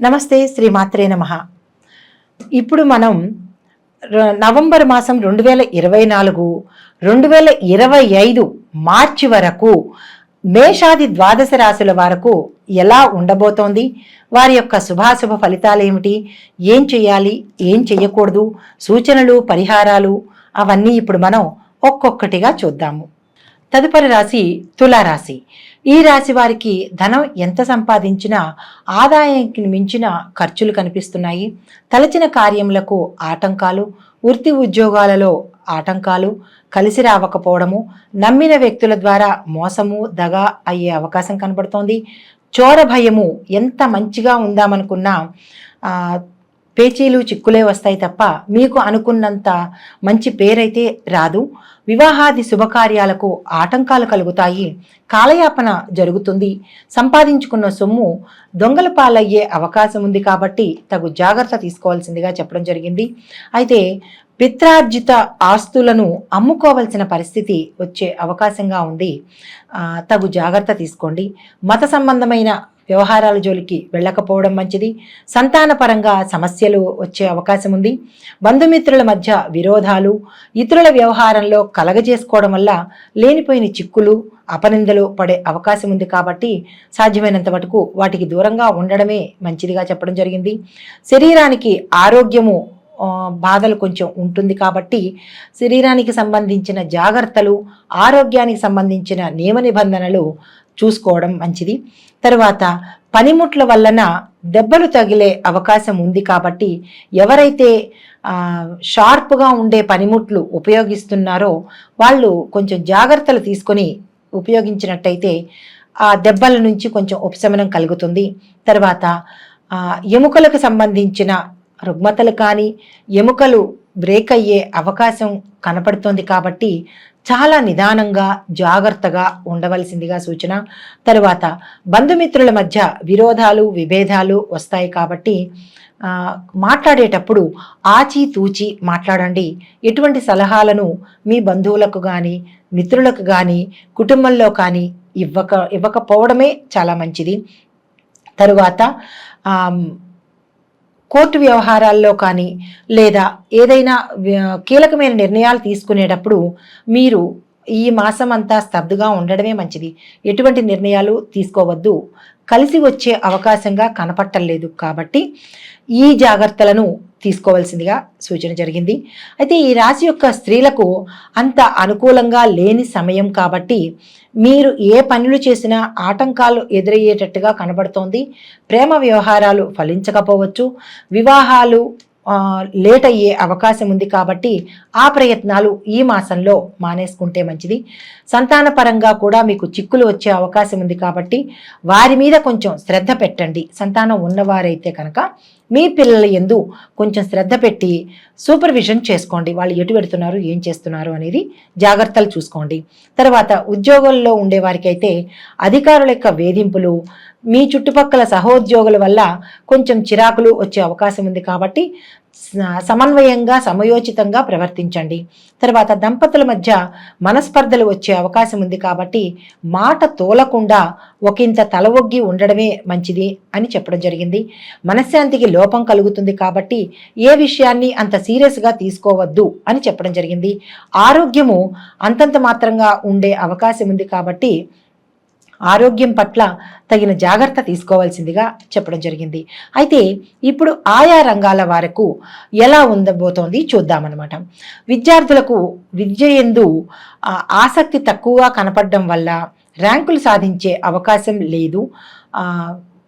నమస్తే, శ్రీమాత్రే నమః. ఇప్పుడు మనం నవంబర్ మాసం 2024, 2025 మార్చి వరకు మేషాది ద్వాదశ రాశుల వరకు ఎలా ఉండబోతోంది, వారి యొక్క శుభాశుభ ఫలితాలు ఏమిటి, ఏం చేయాలి, ఏం చేయకూడదు, సూచనలు, పరిహారాలు అవన్నీ ఇప్పుడు మనం ఒక్కొక్కటిగా చూద్దాము. తదుపరి రాశి తులారాశి. ఈ రాశి వారికి ధనం ఎంత సంపాదించినా ఆదాయానికి మించిన ఖర్చులు కనిపిస్తున్నాయి. తలచిన కార్యములకు ఆటంకాలు, వృత్తి ఉద్యోగాలలో ఆటంకాలు, కలిసి రావకపోవడము, నమ్మిన వ్యక్తుల ద్వారా మోసము, దగ అయ్యే అవకాశం కనబడుతోంది. చోర భయము, ఎంత మంచిగా ఉందామనుకున్నా పేచీలు చిక్కులే వస్తాయి తప్ప మీకు అనుకున్నంత మంచి పేరైతే రాదు. వివాహాది శుభకార్యాలకు ఆటంకాలు కలుగుతాయి. కాలయాపన జరుగుతుంది. సంపాదించుకున్న సొమ్ము దొంగల పాలయ్యే అవకాశం ఉంది కాబట్టి తగు జాగ్రత్త తీసుకోవాల్సిందిగా చెప్పడం జరిగింది. అయితే పిత్రార్జిత ఆస్తులను అమ్ముకోవాల్సిన పరిస్థితి వచ్చే అవకాశంగా ఉంది. తగు జాగ్రత్త తీసుకోండి. మత సంబంధమైన వ్యవహారాల జోలికి వెళ్ళకపోవడం మంచిది. సంతానపరంగా సమస్యలు వచ్చే అవకాశం ఉంది. బంధుమిత్రుల మధ్య విరోధాలు, ఇతరుల వ్యవహారంలో కలగజేసుకోవడం వల్ల లేనిపోయిన చిక్కులు, అపనిందలు పడే అవకాశం ఉంది కాబట్టి సాధ్యమైనంత మటుకు వాటికి దూరంగా ఉండడమే మంచిదిగా చెప్పడం జరిగింది. శరీరానికి ఆరోగ్యము బాధలు కొంచెం ఉంటుంది కాబట్టి శరీరానికి సంబంధించిన జాగ్రత్తలు, ఆరోగ్యానికి సంబంధించిన నియమ నిబంధనలు చూసుకోవడం మంచిది. తరువాత పనిముట్ల వలన దెబ్బలు తగిలే అవకాశం ఉంది కాబట్టి ఎవరైతే షార్ప్గా ఉండే పనిముట్లు ఉపయోగిస్తున్నారో వాళ్ళు కొంచెం జాగ్రత్తలు తీసుకొని ఉపయోగించినట్టయితే ఆ దెబ్బల నుంచి కొంచెం ఉపశమనం కలుగుతుంది. తర్వాత ఎముకలకు సంబంధించిన రుగ్మతలు కానీ ఎముకలు బ్రేక్ అయ్యే అవకాశం కనపడుతోంది కాబట్టి చాలా నిదానంగా జాగ్రత్తగా ఉండవలసిందిగా సూచన. తరువాత బంధుమిత్రుల మధ్య విరోధాలు, విభేదాలు వస్తాయి కాబట్టి మాట్లాడేటప్పుడు ఆచితూచి మాట్లాడండి. ఎటువంటి సలహాలను మీ బంధువులకు కానీ మిత్రులకు కానీ కుటుంబంలో కానీ ఇవ్వకపోవడమే చాలా మంచిది. తరువాత కోర్టు వ్యవహారాల్లో కానీ లేదా ఏదైనా కీలకమైన నిర్ణయాలు తీసుకునేటప్పుడు మీరు ఈ మాసం అంతా స్తబ్దుగా ఉండడమే మంచిది. ఎటువంటి నిర్ణయాలు తీసుకోవద్దు. కలిసి వచ్చే అవకాశంగా కనపట్టలేదు కాబట్టి ఈ జాగ్రత్తలను తీసుకోవాల్సిందిగా సూచన జరిగింది. అయితే ఈ రాశి యొక్క స్త్రీలకు అంత అనుకూలంగా లేని సమయం కాబట్టి మీరు ఏ పనులు చేసినా ఆటంకాలు ఎదురయ్యేటట్టుగా కనబడుతోంది. ప్రేమ వ్యవహారాలు ఫలించకపోవచ్చు. వివాహాలు లేట్ అయ్యే అవకాశం ఉంది కాబట్టి ఆ ప్రయత్నాలు ఈ మాసంలో మానేసుకుంటే మంచిది. సంతానపరంగా కూడా మీకు చిక్కులు వచ్చే అవకాశం ఉంది కాబట్టి వారి మీద కొంచెం శ్రద్ధ పెట్టండి. సంతానం ఉన్నవారైతే కనుక మీ పిల్లల యందు కొంచెం శ్రద్ధ పెట్టి సూపర్విజన్ చేసుకోండి. వాళ్ళు ఎటు పెడుతున్నారు, ఏం చేస్తున్నారు అనేది జాగ్రత్తలు చూసుకోండి. తర్వాత ఉద్యోగాల్లో ఉండేవారికి అయితే అధికారుల యొక్క వేధింపులు, మీ చుట్టుపక్కల సహోద్యోగుల వల్ల కొంచెం చిరాకులు వచ్చే అవకాశం ఉంది కాబట్టి సమన్వయంగా సమయోచితంగా ప్రవర్తించండి. తర్వాత దంపతుల మధ్య మనస్పర్ధలు వచ్చే అవకాశం ఉంది కాబట్టి మాట తోలకుండా ఒకంత తల ఒగ్గి ఉండడమే మంచిది అని చెప్పడం జరిగింది. మనశ్శాంతికి లోపం కలుగుతుంది కాబట్టి ఏ విషయాన్ని అంత సీరియస్గా తీసుకోవద్దు అని చెప్పడం జరిగింది. ఆరోగ్యము అంతంత మాత్రంగా ఉండే అవకాశం ఉంది కాబట్టి ఆరోగ్యం పట్ల తగిన జాగ్రత్త తీసుకోవాల్సిందిగా చెప్పడం జరిగింది. అయితే ఇప్పుడు ఆయా రంగాల వరకు ఎలా ఉండబోతోంది చూద్దామన్నమాట. విద్యార్థులకు విద్య యందు ఆసక్తి తక్కువగా కనపడడం వల్ల ర్యాంకులు సాధించే అవకాశం లేదు.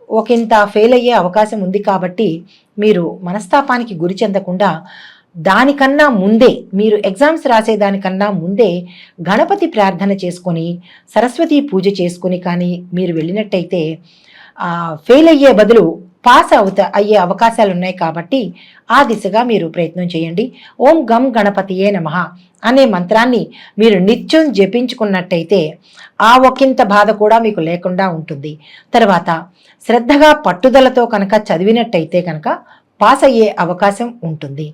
ఒకంత ఫెయిల్ అయ్యే అవకాశం ఉంది కాబట్టి మీరు మనస్తాపానికి గురి చెందకుండా దానికన్నా ముందే మీరు ఎగ్జామ్స్ రాసేదానికన్నా ముందే గణపతి ప్రార్థన చేసుకొని సరస్వతి పూజ చేసుకొని కానీ మీరు వెళ్ళినట్టయితే ఫెయిల్ అయ్యే బదులు పాస్ అయ్యే అవకాశాలు ఉన్నాయి కాబట్టి ఆ దిశగా మీరు ప్రయత్నం చేయండి. ఓం గం గణపతియే నమః అనే మంత్రాన్ని మీరు నిత్యం జపించుకున్నట్టయితే ఆ ఒకంత బాధ కూడా మీకు లేకుండా ఉంటుంది. తర్వాత శ్రద్ధగా పట్టుదలతో కనుక చదివినట్టయితే కనుక పాస్ అయ్యే అవకాశం ఉంటుంది.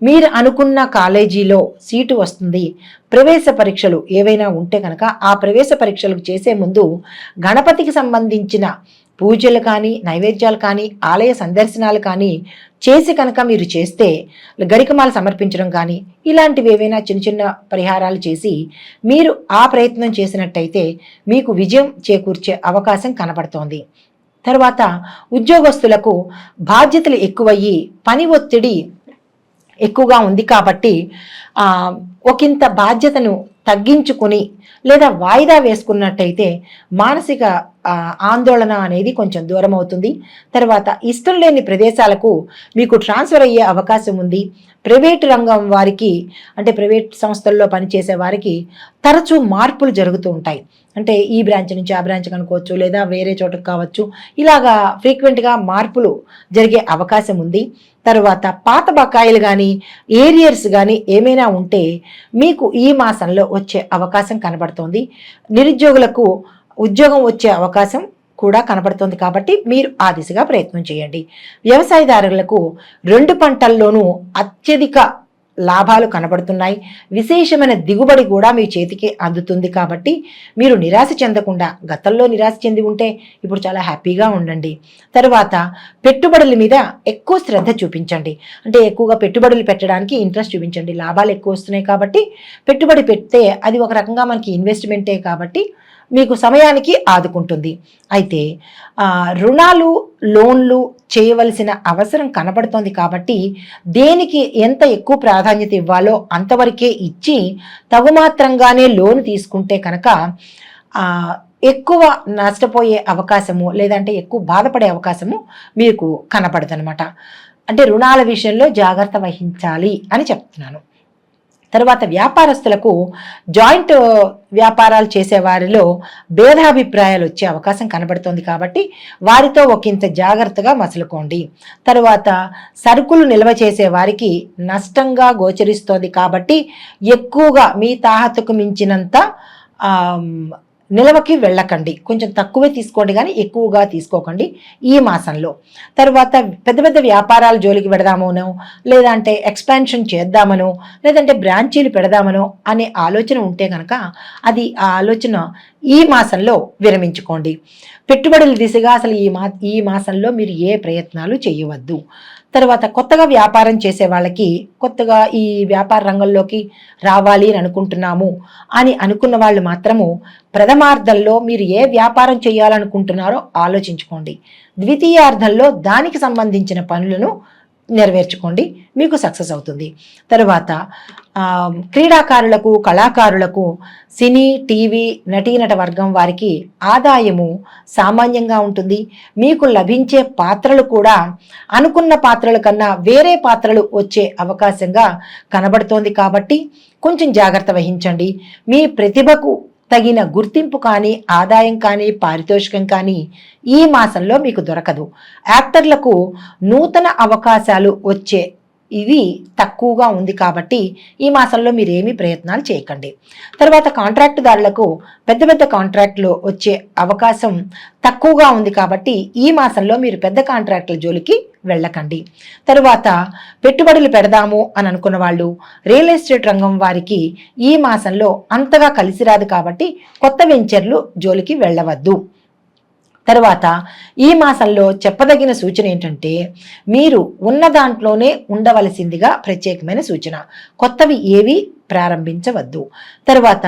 మీరు అనుకున్న కాలేజీలో సీటు వస్తుంది. ప్రవేశ పరీక్షలు ఏవైనా ఉంటే కనుక ఆ ప్రవేశ పరీక్షలకు చేసే ముందు గణపతికి సంబంధించిన పూజలు కానీ, నైవేద్యాలు కానీ, ఆలయ సందర్శనాలు కానీ చేసి కనుక మీరు చేస్తే, గరికమాలు సమర్పించడం కానీ, ఇలాంటివి ఏవైనా చిన్న చిన్న పరిహారాలు చేసి మీరు ఆ ప్రయత్నం చేసినట్టయితే మీకు విజయం చేకూర్చే అవకాశం కనపడుతోంది. తర్వాత ఉద్యోగస్తులకు బాధ్యతలు ఎక్కువయ్యి పని ఒత్తిడి ఎక్కువగా ఉంది కాబట్టి ఒకంత బాధ్యతను తగ్గించుకుని లేదా వాయిదా వేసుకున్నట్టయితే మానసిక ఆందోళన అనేది కొంచెం దూరం అవుతుంది. తర్వాత ఇష్టం లేని ప్రదేశాలకు మీకు ట్రాన్స్ఫర్ అయ్యే అవకాశం ఉంది. ప్రైవేట్ రంగం వారికి, అంటే ప్రైవేట్ సంస్థల్లో పనిచేసే వారికి తరచూ మార్పులు జరుగుతూ ఉంటాయి. అంటే ఈ బ్రాంచ్ నుంచి ఆ బ్రాంచ్ అనుకోవచ్చు, లేదా వేరే చోటకు కావచ్చు. ఇలాగా ఫ్రీక్వెంట్గా మార్పులు జరిగే అవకాశం ఉంది. తర్వాత పాత బకాయిలు కానీ, ఏరియర్స్ కానీ ఏమైనా ఉంటే మీకు ఈ మాసంలో వచ్చే అవకాశం కనబడుతోంది. నిరుద్యోగులకు ఉద్యోగం వచ్చే అవకాశం కూడా కనబడుతోంది కాబట్టి మీరు ఆ దిశగా ప్రయత్నం చేయండి. వ్యవసాయదారులకు 2 పంటల్లోనూ అత్యధిక లాభాలు కనబడుతున్నాయి. విశేషమైన దిగుబడి కూడా మీ చేతికి అందుతుంది కాబట్టి మీరు నిరాశ చెందకుండా, గతంలో నిరాశ చెంది ఉంటే ఇప్పుడు చాలా హ్యాపీగా ఉండండి. తర్వాత పెట్టుబడుల మీద ఎక్కువ శ్రద్ధ చూపించండి. అంటే ఎక్కువగా పెట్టుబడులు పెట్టడానికి ఇంట్రెస్ట్ చూపించండి. లాభాలు ఎక్కువ వస్తున్నాయి కాబట్టి పెట్టుబడి పెడితే అది ఒక రకంగా మనకి ఇన్వెస్ట్మెంటే కాబట్టి మీకు సమయానికి ఆదుకుంటుంది. అయితే రుణాలు, లోన్లు చేయవలసిన అవసరం కనబడుతోంది కాబట్టి దేనికి ఎంత ఎక్కువ ప్రాధాన్యత ఇవ్వాలో అంతవరకే ఇచ్చి తగుమాత్రంగానే లోన్ తీసుకుంటే కనుక ఎక్కువ నష్టపోయే అవకాశము, లేదంటే ఎక్కువ బాధపడే అవకాశము మీకు కనపడదనమాట. అంటే రుణాల విషయంలో జాగ్రత్త వహించాలి అని చెప్తున్నాను. తర్వాత వ్యాపారస్తులకు జాయింట్ వ్యాపారాలు చేసే వారిలో భేదాభిప్రాయాలు వచ్చే అవకాశం కనబడుతోంది కాబట్టి వారితో ఒకంత జాగ్రత్తగా మసలుకోండి. తర్వాత సరుకులు నిల్వ చేసే వారికి నష్టంగా గోచరిస్తోంది కాబట్టి ఎక్కువగా మీ తాహతకు మించినంత నిల్వకి వెళ్ళకండి. కొంచెం తక్కువే తీసుకోండి కానీ ఎక్కువగా తీసుకోకండి ఈ మాసంలో. తర్వాత పెద్ద పెద్ద వ్యాపారాల జోలికి పెడదామనో, లేదంటే ఎక్స్పాన్షన్ చేద్దామనో, లేదంటే బ్రాంచీలు పెడదామనో అనే ఆలోచన ఉంటే కనుక అది ఆ ఆలోచన ఈ మాసంలో విరమించుకోండి. పెట్టుబడుల దిశగా అసలు ఈ మాసంలో మీరు ఏ ప్రయత్నాలు చేయవద్దు. తర్వాత కొత్తగా వ్యాపారం చేసే వాళ్ళకి, కొత్తగా ఈ వ్యాపార రంగంలోకి రావాలి అని అనుకుంటున్నాము అని అనుకున్న వాళ్ళు మాత్రము ప్రథమార్థంలో మీరు ఏ వ్యాపారం చేయాలనుకుంటున్నారో ఆలోచించుకోండి. ద్వితీయార్థంలో దానికి సంబంధించిన పనులను నెరవేర్చుకోండి, మీకు సక్సెస్ అవుతుంది. తర్వాత క్రీడాకారులకు, కళాకారులకు, సినీ, టీవీ, నటీనట వర్గం వారికి ఆదాయము సామాన్యంగా ఉంటుంది. మీకు లభించే పాత్రలు కూడా అనుకున్న పాత్రల కన్నా వేరే పాత్రలు వచ్చే అవకాశంగా కనబడుతోంది కాబట్టి కొంచెం జాగ్రత్త వహించండి. మీ ప్రతిభకు తగిన గుర్తింపు కానీ, ఆదాయం కానీ, పారితోషికం కానీ ఈ మాసంలో మీకు దొరకదు. యాక్టర్లకు నూతన అవకాశాలు వచ్చే ఇది తక్కువగా ఉంది కాబట్టి ఈ మాసంలో మీరేమీ ప్రయత్నాలు చేయకండి. తర్వాత కాంట్రాక్టుదారులకు పెద్ద పెద్ద కాంట్రాక్టులు వచ్చే అవకాశం తక్కువగా ఉంది కాబట్టి ఈ మాసంలో మీరు పెద్ద కాంట్రాక్టుల జోలికి వెళ్ళకండి. తరువాత పెట్టుబడులు పెడదాము అని అనుకున్న వాళ్ళు, రియల్ ఎస్టేట్ రంగం వారికి ఈ మాసంలో అంతగా కలిసి రాదు కాబట్టి కొత్త వెంచర్లు జోలికి వెళ్ళవద్దు. తర్వాత ఈ మాసంలో చెప్పదగిన సూచన ఏంటంటే మీరు ఉన్న దాంట్లోనే ఉండవలసిందిగా ప్రత్యేకమైన సూచన. కొత్తవి ఏవి ప్రారంభించవద్దు. తర్వాత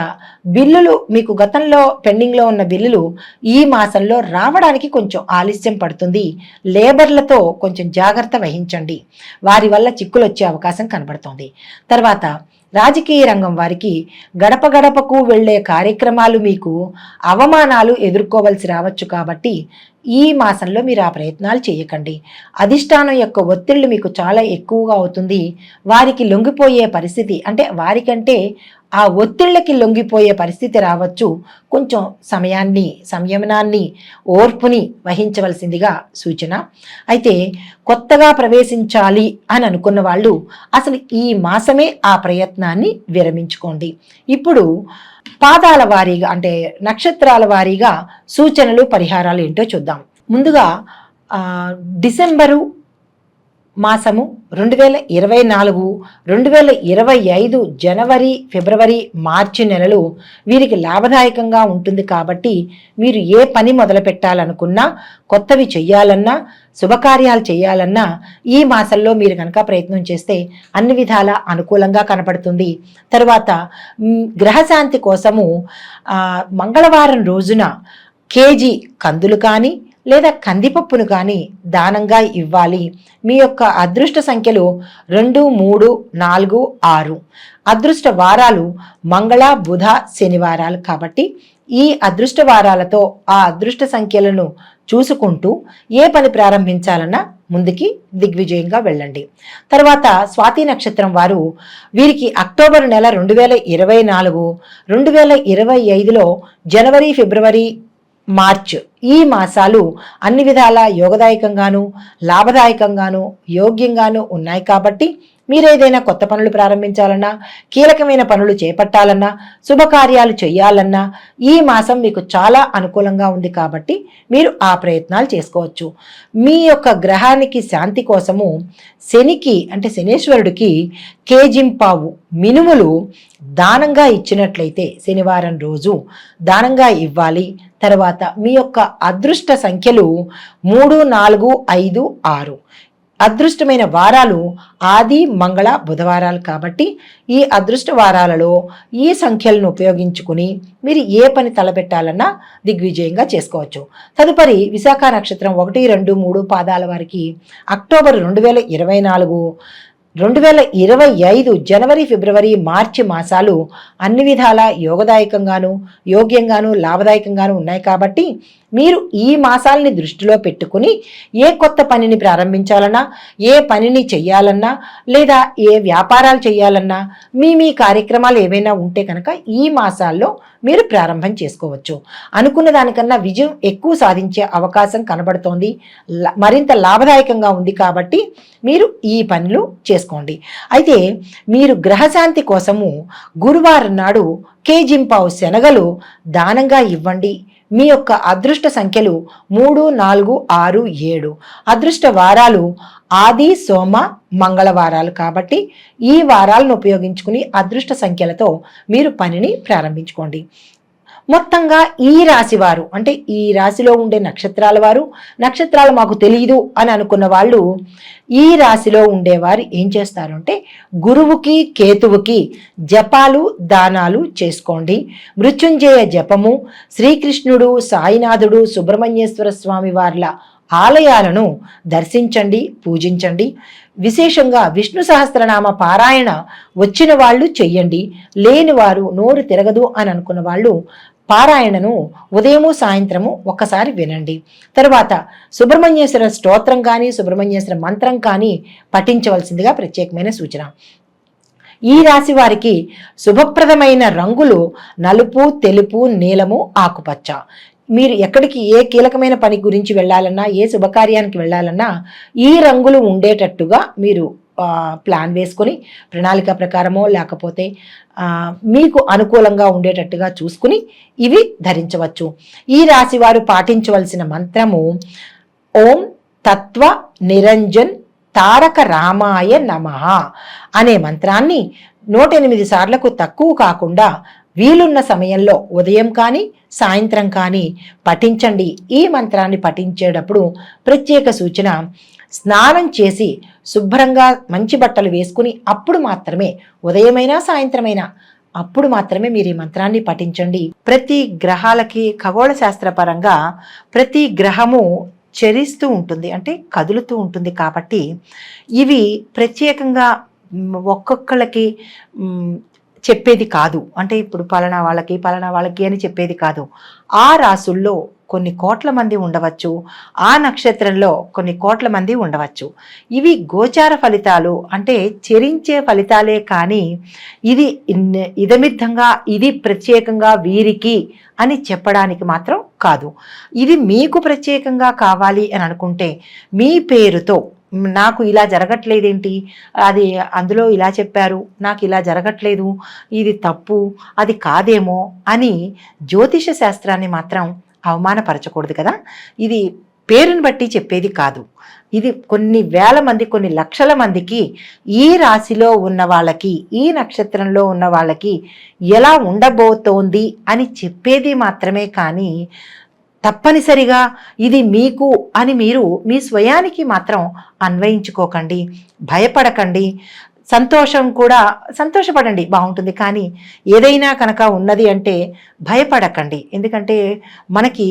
బిల్లులు, మీకు గతంలో పెండింగ్లో ఉన్న బిల్లులు ఈ మాసంలో రావడానికి కొంచెం ఆలస్యం పడుతుంది. లేబర్లతో కొంచెం జాగ్రత్త వహించండి, వారి వల్ల చిక్కులు వచ్చే అవకాశం కనబడుతోంది. తర్వాత రాజకీయ రంగం వారికి గడప గడపకు వెళ్లే కార్యక్రమాలు మీకు అవమానాలు ఎదుర్కోవలసి రావచ్చు కాబట్టి ఈ మాసంలో మీరు ఆ ప్రయత్నాలు చేయకండి. అధిష్టానం యొక్క ఒత్తిళ్లు మీకు చాలా ఎక్కువగా అవుతుంది. వారికి లొంగిపోయే పరిస్థితి, అంటే వారికంటే ఆ ఒత్తిళ్లకి లొంగిపోయే పరిస్థితి రావచ్చు. కొంచెం సమయాన్ని, సంయమనాన్ని, ఓర్పుని వహించవలసిందిగా సూచన. అయితే కొత్తగా ప్రవేశించాలి అని అనుకున్న వాళ్ళు అసలు ఈ మాసమే ఆ ప్రయత్నాన్ని విరమించుకోండి. ఇప్పుడు పాదాల వారీగా, అంటే నక్షత్రాల వారీగా సూచనలు, పరిహారాలు ఏంటో చూద్దాం. ముందుగా డిసెంబరు మాసము 2024, 2025 జనవరి, ఫిబ్రవరి, మార్చి నెలలు వీరికి లాభదాయకంగా ఉంటుంది. కాబట్టి మీరు ఏ పని మొదలు పెట్టాలనుకున్నా, కొత్తవి చెయ్యాలన్నా, శుభకార్యాలు చేయాలన్నా ఈ మాసంలో మీరు కనుక ప్రయత్నం చేస్తే అన్ని విధాల అనుకూలంగా కనపడుతుంది. తర్వాత గ్రహశాంతి కోసము మంగళవారం రోజున కేజీ కందులు కానీ లేదా కందిపప్పును కానీ దానంగా ఇవ్వాలి. మీ యొక్క అదృష్ట సంఖ్యలు 2, 3, 4, 6. అదృష్ట వారాలు మంగళ, బుధ, శనివారాలు. కాబట్టి ఈ అదృష్ట వారాలతో ఆ అదృష్ట సంఖ్యలను చూసుకుంటూ ఏ పని ప్రారంభించాలన్నా ముందుకి దిగ్విజయంగా వెళ్ళండి. తర్వాత స్వాతి నక్షత్రం వారు వీరికి అక్టోబర్ నెల 2024, 2025లో జనవరి, ఫిబ్రవరి, మార్చ్ ఈ మాసాలు అన్ని విధాల యోగదాయకంగాను, లాభదాయకంగాను, యోగ్యంగాను ఉన్నాయి. కాబట్టి మీరు ఏదైనా కొత్త పనులు ప్రారంభించాలన్నా, కీలకమైన పనులు చేపట్టాలన్నా, శుభకార్యాలు చేయాలన్నా ఈ మాసం మీకు చాలా అనుకూలంగా ఉంది. కాబట్టి మీరు ఆ ప్రయత్నాలు చేసుకోవచ్చు. మీ యొక్క గ్రహానికి శాంతి కోసము శనికి అంటే శనేశ్వరుడికి కేజింపావు మినుములు దానంగా ఇచ్చినట్లయితే శనివారం రోజు దానంగా ఇవ్వాలి. తర్వాత మీ యొక్క అదృష్ట సంఖ్యలు 3, 4, 5, 6. అదృష్టమైన వారాలు ఆది, మంగళ, బుధవారాలు. కాబట్టి ఈ అదృష్ట వారాలలో ఈ సంఖ్యలను ఉపయోగించుకుని మీరు ఏ పని తలపెట్టాలన్నా దిగ్విజయంగా చేసుకోవచ్చు. తదుపరి విశాఖ నక్షత్రం 1, 2, 3 పాదాల వారికి అక్టోబర్ 2024, 2025 జనవరి, ఫిబ్రవరి, మార్చి మాసాలు అన్ని విధాల యోగదాయకంగాను, యోగ్యంగాను, లాభదాయకంగాను ఉన్నాయి. కాబట్టి మీరు ఈ మాసాలని దృష్టిలో పెట్టుకుని ఏ కొత్త పనిని ప్రారంభించాలన్నా, ఏ పనిని చెయ్యాలన్నా, లేదా ఏ వ్యాపారాలు చేయాలన్నా, మీ కార్యక్రమాలు ఏవైనా ఉంటే కనుక ఈ మాసాల్లో మీరు ప్రారంభం చేసుకోవచ్చు. అనుకున్న దానికన్నా విజయం ఎక్కువ సాధించే అవకాశం కనబడుతోంది. మరింత లాభదాయకంగా ఉంది. కాబట్టి మీరు ఈ పనులు చేసుకోండి. అయితే మీరు గ్రహశాంతి కోసము గురువారం నాడు కేజింపావు శనగలు దానంగా ఇవ్వండి. మీ యొక్క అదృష్ట సంఖ్యలు 3, 4, 6, 7. అదృష్ట వారాలు ఆది, సోమ, మంగళవారాలు. కాబట్టి ఈ వారాలను ఉపయోగించుకుని అదృష్ట సంఖ్యలతో మీరు పనిని ప్రారంభించుకోండి. మొత్తంగా ఈ రాశి వారు అంటే ఈ రాశిలో ఉండే నక్షత్రాల వారు, నక్షత్రాలు మాకు తెలియదు అని అనుకున్న వాళ్ళు ఈ రాశిలో ఉండేవారు ఏం చేస్తారు అంటే గురువుకి, కేతువుకి జపాలు, దానాలు చేసుకోండి. మృత్యుంజయ జపము, శ్రీకృష్ణుడు, సాయినాథుడు, సుబ్రహ్మణ్యేశ్వర స్వామి వార్ల ఆలయాలను దర్శించండి, పూజించండి. విశేషంగా విష్ణు సహస్రనామ పారాయణ వచ్చిన వాళ్ళు చెయ్యండి. లేని వారు నోరు తిరగదు అని అనుకున్న వాళ్ళు పారాయణను ఉదయము, సాయంత్రము ఒక్కసారి వినండి. తర్వాత సుబ్రహ్మణ్యేశ్వర స్తోత్రం కానీ, సుబ్రహ్మణ్యేశ్వర మంత్రం కానీ పఠించవలసిందిగా ప్రత్యేకమైన సూచన. ఈ రాశి వారికి శుభప్రదమైన రంగులు నలుపు, తెలుపు, నీలము, ఆకుపచ్చ. మీరు ఎక్కడికి ఏ కీలకమైన పని గురించి వెళ్ళాలన్నా, ఏ శుభకార్యానికి వెళ్ళాలన్నా ఈ రంగులు ఉండేటట్టుగా మీరు ప్లాన్ వేసుకొని ప్రణాళిక ప్రకారమో లేకపోతే మీకు అనుకూలంగా ఉండేటట్టుగా చూసుకుని ఇవి ధరించవచ్చు. ఈ రాశి వారు పాటించవలసిన మంత్రము ఓం తత్వ నిరంజన్ తారక రామాయ నమః అనే మంత్రాన్ని 108 సార్లకు తక్కువ కాకుండా వీలున్న సమయంలో ఉదయం కానీ, సాయంత్రం కానీ పఠించండి. ఈ మంత్రాన్ని పఠించేటప్పుడు ప్రత్యేక సూచన, స్నానం చేసి శుభ్రంగా మంచి బట్టలు వేసుకుని అప్పుడు మాత్రమే, ఉదయమైనా సాయంత్రమైనా అప్పుడు మాత్రమే మీరు ఈ మంత్రాన్ని పఠించండి. ప్రతి గ్రహాలకి ఖగోళ శాస్త్రపరంగా ప్రతి గ్రహము చరిస్తూ ఉంటుంది, అంటే కదులుతూ ఉంటుంది. కాబట్టి ఇవి ప్రత్యేకంగా ఒక్కొక్కళ్ళకి చెప్పేది కాదు. అంటే ఇప్పుడు పలానా వాళ్ళకి అని చెప్పేది కాదు. ఆ రాసుల్లో కొన్ని కోట్ల మంది ఉండవచ్చు, ఆ నక్షత్రంలో కొన్ని కోట్ల మంది ఉండవచ్చు. ఇవి గోచార ఫలితాలు, అంటే చెరించే ఫలితాలే కానీ ఇది ఇదమిద్ధంగా ఇది ప్రత్యేకంగా వీరికి అని చెప్పడానికి మాత్రం కాదు. ఇది మీకు ప్రత్యేకంగా కావాలి అని అనుకుంటే మీ పేరుతో నాకు ఇలా జరగట్లేదేంటి, అది అందులో ఇలా చెప్పారు, నాకు ఇలా జరగట్లేదు, ఇది తప్పు, అది కాదేమో అని జ్యోతిష శాస్త్రాన్ని మాత్రం అవమానపరచకూడదు కదా. ఇది పేరుని బట్టి చెప్పేది కాదు. ఇది కొన్ని వేల మంది, కొన్ని లక్షల మందికి, ఈ రాశిలో ఉన్న వాళ్ళకి, ఈ నక్షత్రంలో ఉన్న వాళ్ళకి ఎలా ఉండబోతోంది అని చెప్పేది మాత్రమే. కానీ తప్పనిసరిగా ఇది మీకు అని మీరు మీ స్వయానికి మాత్రం అన్వయించుకోకండి, భయపడకండి. సంతోషం కూడా సంతోషపడండి, బాగుంటుంది. కానీ ఏదైనా కనుక ఉన్నది అంటే భయపడకండి. ఎందుకంటే మనకి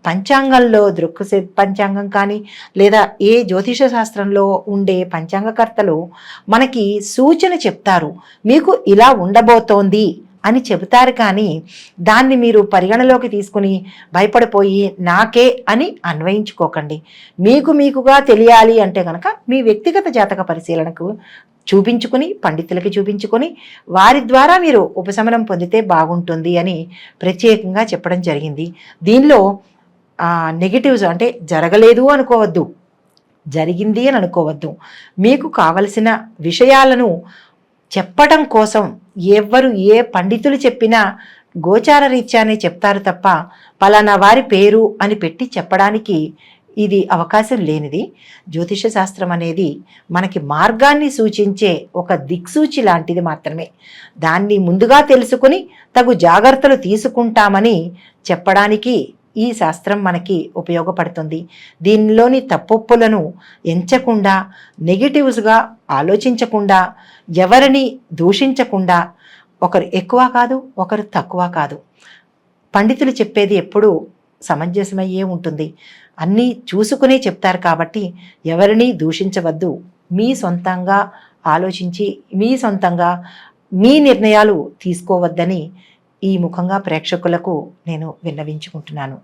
పంచాంగంలో దృక్సే పంచాంగం కానీ లేదా ఏ జ్యోతిష శాస్త్రంలో ఉండే పంచాంగకర్తలు మనకి సూచన చెప్తారు, మీకు ఇలా ఉండబోతోంది అని చెబుతారు. కానీ దాన్ని మీరు పరిగణలోకి తీసుకుని భయపడిపోయి నాకే అని అన్వయించుకోకండి. మీకుగా తెలియాలి అంటే కనుక మీ వ్యక్తిగత జాతక పరిశీలనకు చూపించుకుని, పండితులకి చూపించుకొని వారి ద్వారా మీరు ఉపశమనం పొందితే బాగుంటుంది అని ప్రత్యేకంగా చెప్పడం జరిగింది. దీనిలో నెగిటివ్స్ అంటే జరగలేదు అనుకోవద్దు, జరిగింది అని అనుకోవద్దు. మీకు కావలసిన విషయాలను చెప్పడం కోసం ఎవరు ఏ పండితులు చెప్పినా గోచార రీత్యానే చెప్తారు తప్ప పలానా వారి పేరు అని పెట్టి చెప్పడానికి ఇది అవకాశం లేనిది. జ్యోతిష శాస్త్రం అనేది మనకి మార్గాన్ని సూచించే ఒక దిక్సూచి లాంటిది మాత్రమే. దాన్ని ముందుగా తెలుసుకుని తగు జాగ్రత్తలు తీసుకుంటామని చెప్పడానికి ఈ శాస్త్రం మనకి ఉపయోగపడుతుంది. దీనిలోని తప్పొప్పులను ఎంచకుండా, నెగిటివ్స్గా ఆలోచించకుండా, ఎవరిని దూషించకుండా, ఒకరు ఎక్కువ కాదు, ఒకరు తక్కువ కాదు. పండితులు చెప్పేది ఎప్పుడూ సమంజసమయ్యే ఉంటుంది. అన్నీ చూసుకునే చెప్తారు కాబట్టి ఎవరిని దూషించవద్దు. మీ సొంతంగా ఆలోచించి మీ సొంతంగా మీ నిర్ణయాలు తీసుకోవద్దని ఈ ముఖంగా ప్రేక్షకులకు నేను విన్నవించుకుంటున్నాను.